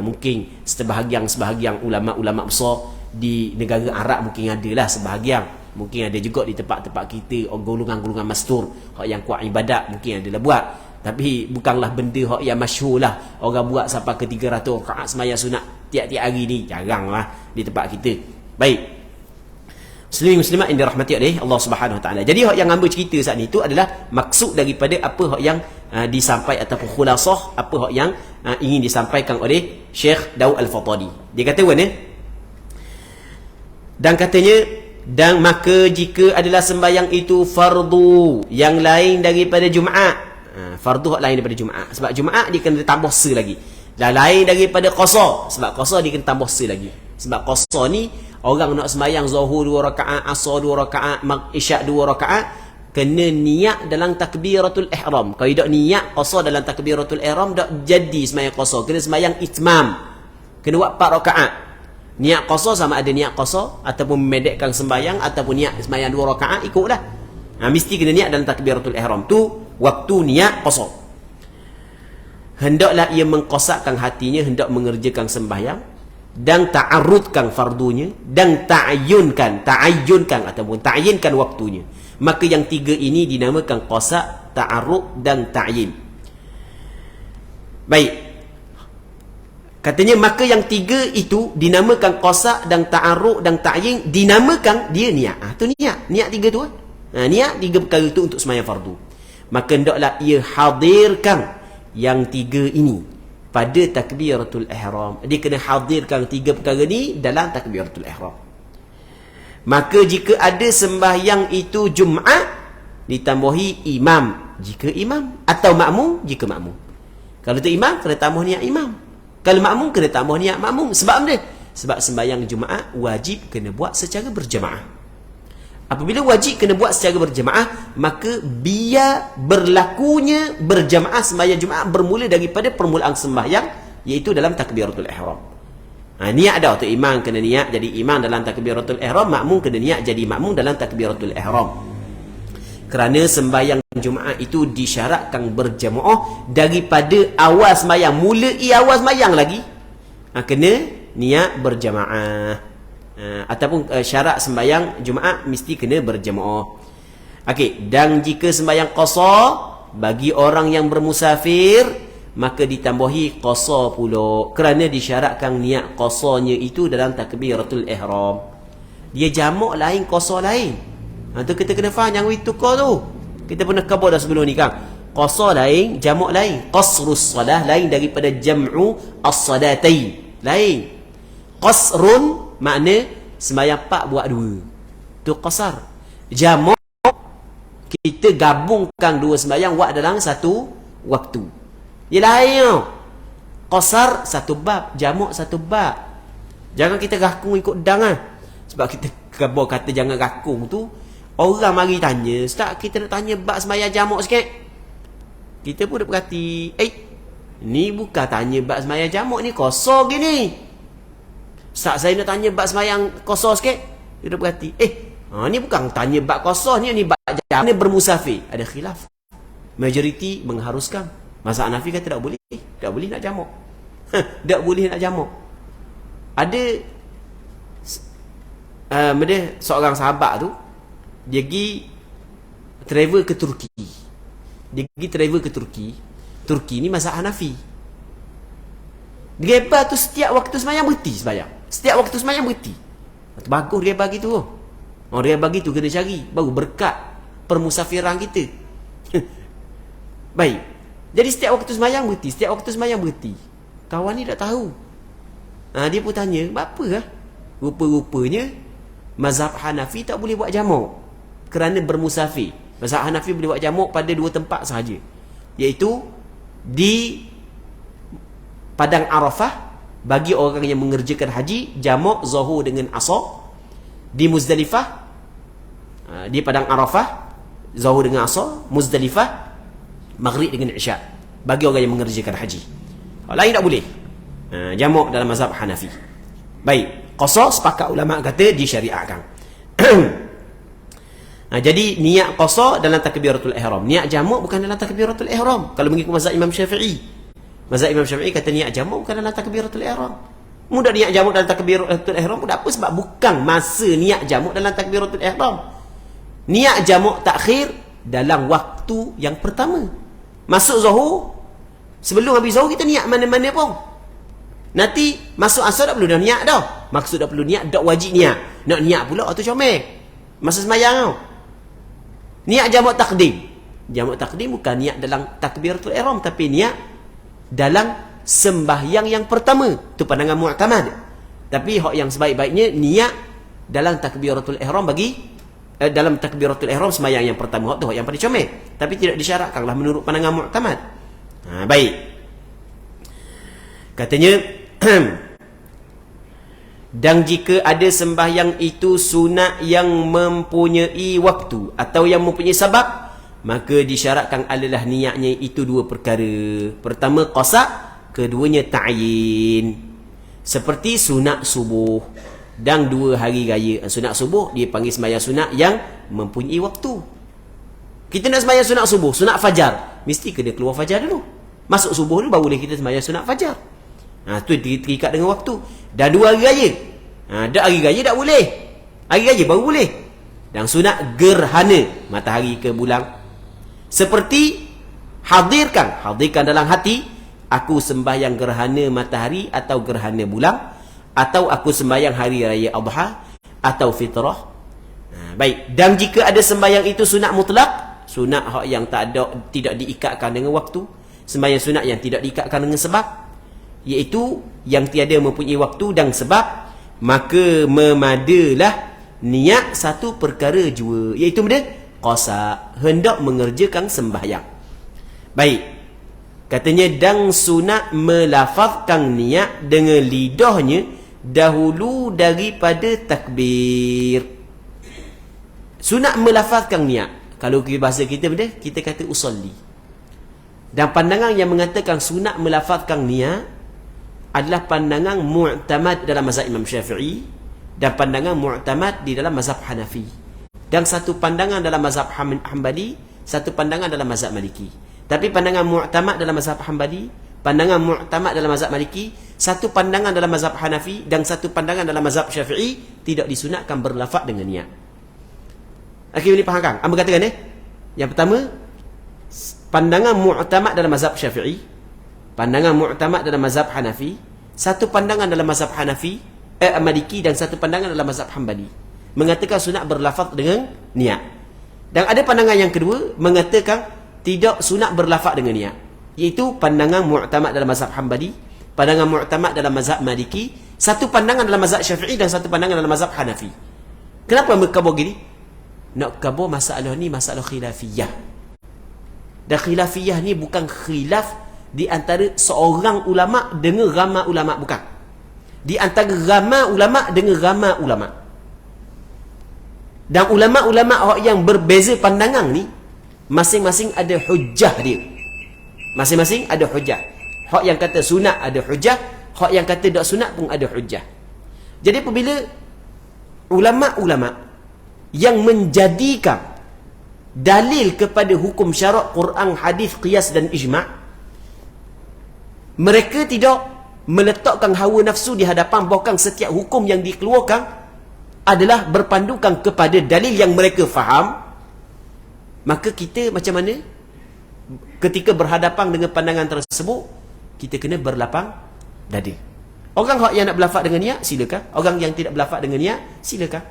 Mungkin sebahagian ulama-ulama besar di negara Arab mungkin ada lah sebahagian. Mungkin ada juga di tempat-tempat kita golongan-golongan mastur yang kuat ibadat mungkin ada lah buat. Tapi bukanlah benda yang masyhur lah. Orang buat sampai ke 300 rakaat sembahyang sunat tiap-tiap hari ni, jarang lah di tempat kita. Baik, Muslimin muslimat yang dirahmati oleh Allah Subhanahu Wa Taala. Jadi yang ambil cerita saat ni itu adalah maksud daripada apa yang disampaikan ataupun khulasah apa yang ingin disampaikan oleh Syekh Daud Al-Fatadi. Dia kata dan katanya, dan maka jika adalah sembahyang itu fardu yang lain daripada Jumaat, fardu lain daripada Jumaat, sebab Jumaat dia kena tambah se lagi, dan lain daripada qasar, sebab qasar dia kena tambah se lagi. Sebab qasar ni orang nak sembahyang zuhur 2 rakaat, asar 2 rakaat, isyak 2 rakaat, kena niat dalam takbiratul ihram. Kalau tak niat qasar dalam takbiratul ihram tak jadi sembahyang qasar, kena sembahyang itmam, kena buat 4 rakaat. Niat qasar sama ada niat qasar ataupun memedekkan sembahyang ataupun niat sembahyang 2 rakaat, ikutlah. Mesti kena niat dalam takbiratul ihram tu waktu niat qasar. Hendaklah ia mengqasakkan hatinya hendak mengerjakan sembahyang dan ta'arrudkan fardunya dan ta'ayyunkan ataupun ta'yinkan waktunya. Maka yang tiga ini dinamakan qasak, ta'arrud dan ta'yin. Baik. Katanya maka yang tiga itu dinamakan qasak dan ta'arrud dan ta'yin, dinamakan dia niat. Tu niat. Niat tiga tu. Niat tiga perkara itu untuk sembahyang fardu. Maka hendaklah ia hadirkan yang tiga ini pada takbiratul ihram. Dia kena hadirkan tiga perkara ni dalam takbiratul ihram. Maka jika ada sembahyang itu Jumaat, ditambahi imam jika imam, atau makmum jika makmum. Kalau tu imam, kena tambah niat imam. Kalau makmum, kena tambah niat makmum. Sebab apa? Sebab sembahyang Jumaat wajib kena buat secara berjemaah. Apabila wajib kena buat secara berjemaah, maka biar berlakunya berjemaah sembahyang Jumaat bermula daripada permulaan sembahyang, iaitu dalam takbiratul ihram. Niat dah tu, imam kena niat jadi imam dalam takbiratul ihram, makmum kena niat jadi makmum dalam takbiratul ihram. Kerana sembahyang Jumaat itu disyaratkan berjemaah daripada awal sembahyang, mulai awal sembahyang lagi kena niat berjemaah. Ataupun syarat sembahyang Jumaat mesti kena berjemaah. Okey, dan jika sembahyang qasar bagi orang yang bermusafir, maka ditambahi qasar pula, kerana disyaratkan niat qasarnya itu dalam takbiratul ihram. Dia jamak lain, qasar lain. Tu kita kena faham, jangan tukar tu. Kita pernah khabar dah sebelum ni kan. Qasar lain, jamak lain. Qasrus salah lain daripada jam'u as-salatain. Lain. Qasrun makna sembahyang 4 buat 2. Tu qasar. Jamak kita gabungkan dua sembahyang buat dalam satu waktu. Dia lain. Qasar satu bab, jamak satu bab. Jangan kita rakung ikut dang Sebab kita khabar kata jangan rakung tu, orang mari tanya, "Ustaz, kita nak tanya bab sembahyang jamak sikit." Kita pun dah perhati, ni bukan tanya bab sembahyang jamak, ni qasar gini. Ustaz, saya nak tanya bab sembahyang qasar sikit. Dia dah perhati, ni bukan tanya bab qasar, ni bab jamak, ni bermusafir. Ada khilaf. Majoriti mengharuskan. Mazhab Hanafi kata tak boleh nak jamak. Tak boleh nak jamak. Ada seorang sahabat tu, dia pergi travel ke Turki. Turki ni mazhab Hanafi. Dia tu setiap waktu sembahyang berhenti sembahyang. Setiap waktu sembahyang berhenti. Bagus dia bagi tu. Dia bagi tu kena cari, baru berkat permusafiran kita. Baik. Jadi setiap waktu sembahyang berhenti. Kawan ni tak tahu. Dia pun tanya, apa rupa-rupanya mazhab Hanafi tak boleh buat jamak kerana bermusafir. Mazhab Hanafi boleh buat jamak pada 2 tempat sahaja, iaitu di Padang Arafah bagi orang yang mengerjakan haji, jamak zuhur dengan asar. Di Muzdalifah di padang Arafah, Zuhur dengan Asar, Muzdalifah, Maghrib dengan Isya. Bagi orang yang mengerjakan haji. Lain tak boleh. Jamak dalam mazhab Hanafi. Baik, qasar sepakat ulama kata disyariatkan. Jadi niat qasar dalam takbiratul ihram. Niat jamak bukan dalam takbiratul ihram. Kalau mengikut mazhab Imam Syafi'i. Mazhab Imam Syafi'i kata niat jamak bukan dalam takbiratul ihram. Mudah niat jamak dalam takbiratul ihram pun apa sebab bukan masa niat jamak dalam takbiratul ihram. Niat jamak takhir dalam waktu yang pertama. Masuk Zuhur, sebelum habis Zuhur kita niat mana-mana pun. Nanti masuk asar tak perlu dah niat dah. Maksud tak perlu niat, tak wajib niat. Nak niat pula tu comel. Masa sembahyang tau. Niat jamak takdim. Jamak takdim bukan niat dalam takbiratul ihram, tapi niat dalam sembahyang yang pertama. Tu pandangan mu'tamad. Tapi hak yang sebaik-baiknya niat dalam takbiratul ihram bagi dalam takbiratul ihram sembahyang yang pertama. Hak tu hak yang paling comel. Tapi tidak disyaratkanlah menurut pandangan mu'tamad. Baik. Katanya dan jika ada sembahyang itu sunat yang mempunyai waktu atau yang mempunyai sebab, maka disyaratkan adalah niatnya itu dua perkara. Pertama qasar, keduanya ta'yin. Seperti sunat subuh dan 2 hari raya. Sunat subuh dia panggil sembahyang sunat yang mempunyai waktu. Kita nak sembahyang sunat subuh, sunat fajar, mesti kena keluar fajar dulu. Masuk subuh dulu baru boleh kita sembahyang sunat fajar. Tu terikat dengan waktu. Dah 2 hari raya. Dah hari raya tak boleh. Hari raya baru boleh. Dan sunat gerhana matahari ke bulan. Seperti hadirkan dalam hati, aku sembahyang gerhana matahari atau gerhana bulan, atau aku sembahyang hari raya Adha atau fitrah. Baik. Dan jika ada sembahyang itu sunat mutlak, sunat hak yang tidak diikatkan dengan waktu, sembahyang sunat yang tidak diikatkan dengan sebab, iaitu yang tiada mempunyai waktu dan sebab, maka memadalah niat satu perkara jua, iaitu benda qasar, hendak mengerjakan sembahyang. Baik, katanya dan sunat melafazkan niat dengan lidahnya dahulu daripada takbir. Sunat melafazkan niat, kalau bahasa kita benda, kita kata usolli. Dan pandangan yang mengatakan sunat melafazkan niat adalah pandangan mu'tamad dalam mazhab Imam Syafi'i dan pandangan mu'tamad di dalam mazhab Hanafi. Dan satu pandangan dalam mazhab Hanbali, satu pandangan dalam mazhab Maliki. Tapi pandangan mu'tamad dalam mazhab Hanbali, pandangan mu'tamad dalam mazhab Maliki, satu pandangan dalam mazhab Hanafi dan satu pandangan dalam mazhab Syafi'i tidak disunatkan berlafaz dengan niat. Okey, boleh fahamkan? Apa katakan Yang pertama, pandangan mu'tamad dalam mazhab Syafi'i, pandangan mu'tamad dalam mazhab Hanafi, satu pandangan dalam mazhab Hanafi, Maliki dan satu pandangan dalam mazhab Hanbali mengatakan sunat berlafaz dengan niat. Dan ada pandangan yang kedua mengatakan tidak sunat berlafaz dengan niat, iaitu pandangan mu'tamad dalam mazhab Hanbali, pandangan mu'tamad dalam mazhab Maliki, satu pandangan dalam mazhab Syafi'i dan satu pandangan dalam mazhab Hanafi. Kenapa mereka buat gini? Nak kabur masalah ni masalah khilafiyah. Dan khilafiyah ni bukan khilaf di antara seorang ulama dengan ramai ulama, bukan. Di antara ramai ulama dengan ramai ulama. Dan ulama-ulama yang berbeza pandangan ni masing-masing ada hujah dia. Masing-masing ada hujah. Hak yang kata sunat ada hujah, hak yang kata tak sunat pun ada hujah. Jadi apabila ulama-ulama yang menjadikan dalil kepada hukum syarak Quran, hadis, qiyas dan ijma', mereka tidak meletakkan hawa nafsu di hadapan, bahkan setiap hukum yang dikeluarkan adalah berpandukan kepada dalil yang mereka faham. Maka kita macam mana ketika berhadapan dengan pandangan tersebut? Kita kena berlapang dada. Orang yang nak berlafaz dengan niat, silakan. Orang yang tidak berlafaz dengan niat, silakan.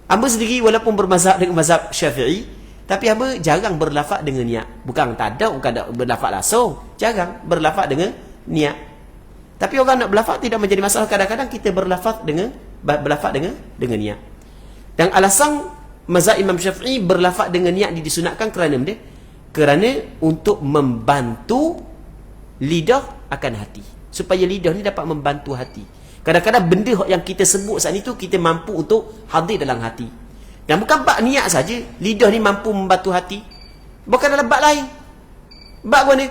Hamba sendiri walaupun bermazhab dengan mazhab Syafi'i, tapi hamba jarang berlafaz dengan niat. Bukan tak berlafaz langsung, jarang berlafaz dengan niat. Tapi orang nak berlafaz tidak menjadi masalah. Kadang-kadang kita berlafaz dengan niat. Dan alasan mazhab Imam Syafi'i berlafaz dengan niat disunatkan kerana benda? Kerana untuk membantu lidah akan hati, supaya lidah ni dapat membantu hati. Kadang-kadang benda yang kita sebut saat itu kita mampu untuk hadir dalam hati. Dan bukan bab niat saja. Lidah ni mampu membatu hati. Bukan dalam bab lain. Bab mana?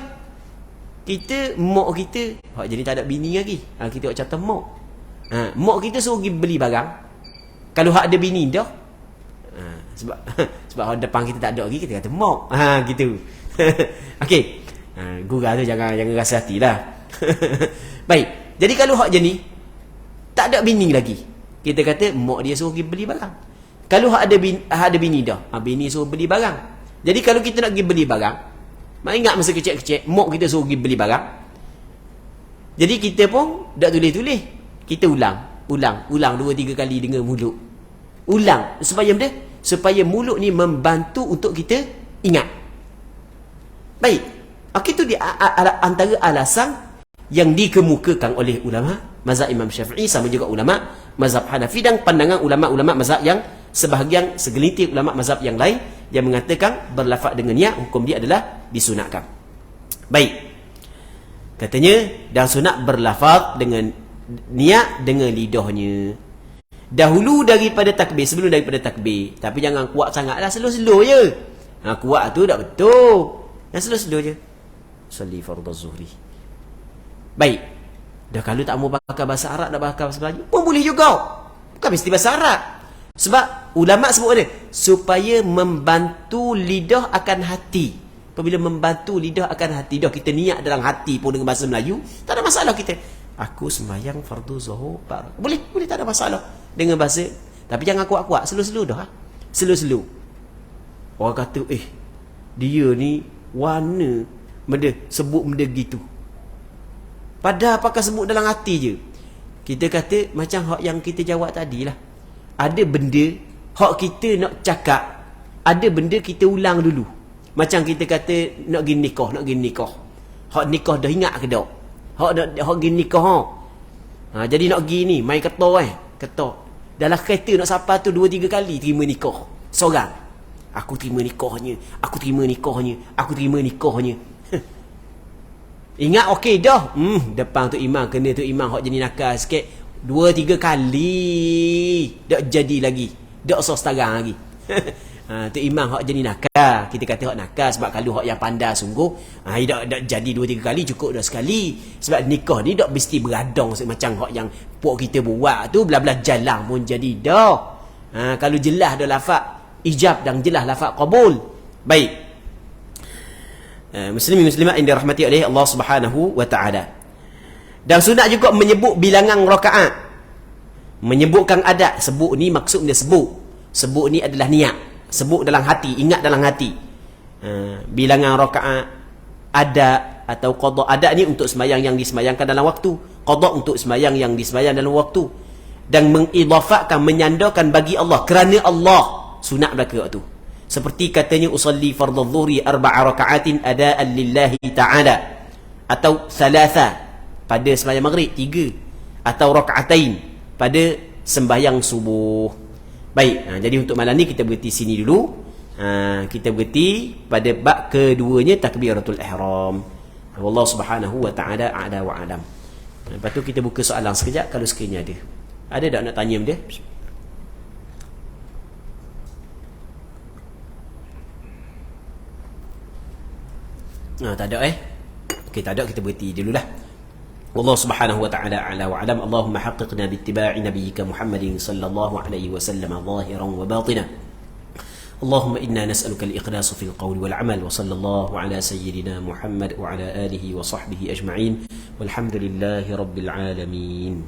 Kita, mak kita, jadi tak ada bini lagi. Kita buat contoh mak. Mak kita suruh pergi beli barang. Kalau hak ada bini dah. Sebab sebab depan kita tak ada lagi, kita kata mak. Gitu. Okey. Gurau tu jangan rasa hatilah. Baik. Jadi kalau hak je ni tak ada bini lagi, kita kata mak dia suruh pergi beli barang. Kalau hak ada bini dah, bini suruh beli barang. Jadi kalau kita nak pergi beli barang, mak ingat masa kecil-kecil mak kita suruh pergi beli barang. Jadi kita pun dak tulis-tulis. Kita ulang 2-3 kali dengan mulut. Ulang supaya benda, supaya mulut ni membantu untuk kita ingat. Baik. Itu dia antara alasan yang dikemukakan oleh ulama mazhab Imam Syafi'i, sama juga ulama mazhab Hanafi, dan pandangan ulama-ulama mazhab yang sebahagian segelintir ulama mazhab yang lain yang mengatakan berlafaz dengan niat hukum dia adalah disunatkan. Baik. Katanya dan sunat berlafaz dengan niat dengan lidahnya. Dahulu daripada takbir, sebelum daripada takbir. Tapi jangan kuat sangatlah, slow-slow je. Kuat tu tak betul. Yang slow-slow je. Salli fardhu zuhri. Baik. Dah kalau tak mau pakai bahasa Arab, nak pakai bahasa Melayu pun boleh juga. Bukan mesti bahasa Arab. Sebab ulama sebut ada supaya membantu lidah akan hati. Apabila membantu lidah akan hati, dah kita niat dalam hati pun dengan bahasa Melayu, tak ada masalah kita. Aku sembahyang fardu zuhur. Boleh tak ada masalah dengan bahasa. Tapi jangan kuat-kuat, slow-slow dah. Slow-slow. Orang kata, dia ni warna benda sebut benda gitu. Padahal apakah sebut dalam hati je. Kita kata macam hak yang kita jawab tadi lah. Ada benda hak kita nak cakap, ada benda kita ulang dulu. Macam kita kata nak pergi nikah. Hak nikah dah ingat ke tak? Hak pergi nikah. Jadi nak pergi ni main kata dalam kereta nak sapa tu 2-3 kali terima nikah seorang. Aku terima nikahnya. Ingat okey dah. Depan tu imam, kena tu imam hak jadi nakal sikit 2-3 kali dak jadi lagi, dak sah setarang lagi. Tu imam hak jadi nakal. Kita kata hak nakal sebab kalau hak yang pandai sungguh, dak jadi 2-3 kali, cukup dah sekali. Sebab nikah ni dak mesti beradang macam hak yang puak kita buat tu, belah-belah jalan pun jadi dah. Kalau jelas dah lafaz ijab dan jelas lafaz qabul. Baik. Muslimin muslimat yang dirahmati oleh Allah Subhanahu wa taala. Dan sunat juga menyebut bilangan rakaat. Menyebutkan adat. Sebut ni maksud dia sebut. Sebut ni adalah niat. Sebut dalam hati, ingat dalam hati. Bilangan rakaat, adat atau qada. Adat ni untuk sembahyang yang disembahyangkan dalam waktu. Qada untuk sembahyang yang disembahyang dalam waktu. Dan mengidafatkan, menyandarkan bagi Allah, kerana Allah. Sunat belaka waktu. Seperti katanya usalli fardhu dhuhri 4 raka'atin adaan lillahi ta'ala, atau thalatha pada sembahyang maghrib 3, atau raka'atain pada sembahyang subuh. Baik, jadi untuk malam ni kita berhenti sini dulu. Kita berhenti pada bab keduanya, takbiratul ihram. Wallahu subhanahu wa ta'ala a'la wa alam. Lepas tu kita buka soalan sekejap kalau sekiranya ada. Ada tak nak tanya dia? Tak ada Okey, tak ada, kita berhenti dululah. Wallahu subhanahu wa ta'ala a'la wa alam. Allahumma haqqiqna bittiba'i nabiyyika Muhammadin sallallahu alaihi wasallam zahiran wa batinan. Allahumma inna nas'aluka al-ikhlas fil qawli wal 'amal, wa sallallahu ala sayyidina Muhammad wa ala alihi wa sahbihi ajma'in. Walhamdulillahi rabbil alamin.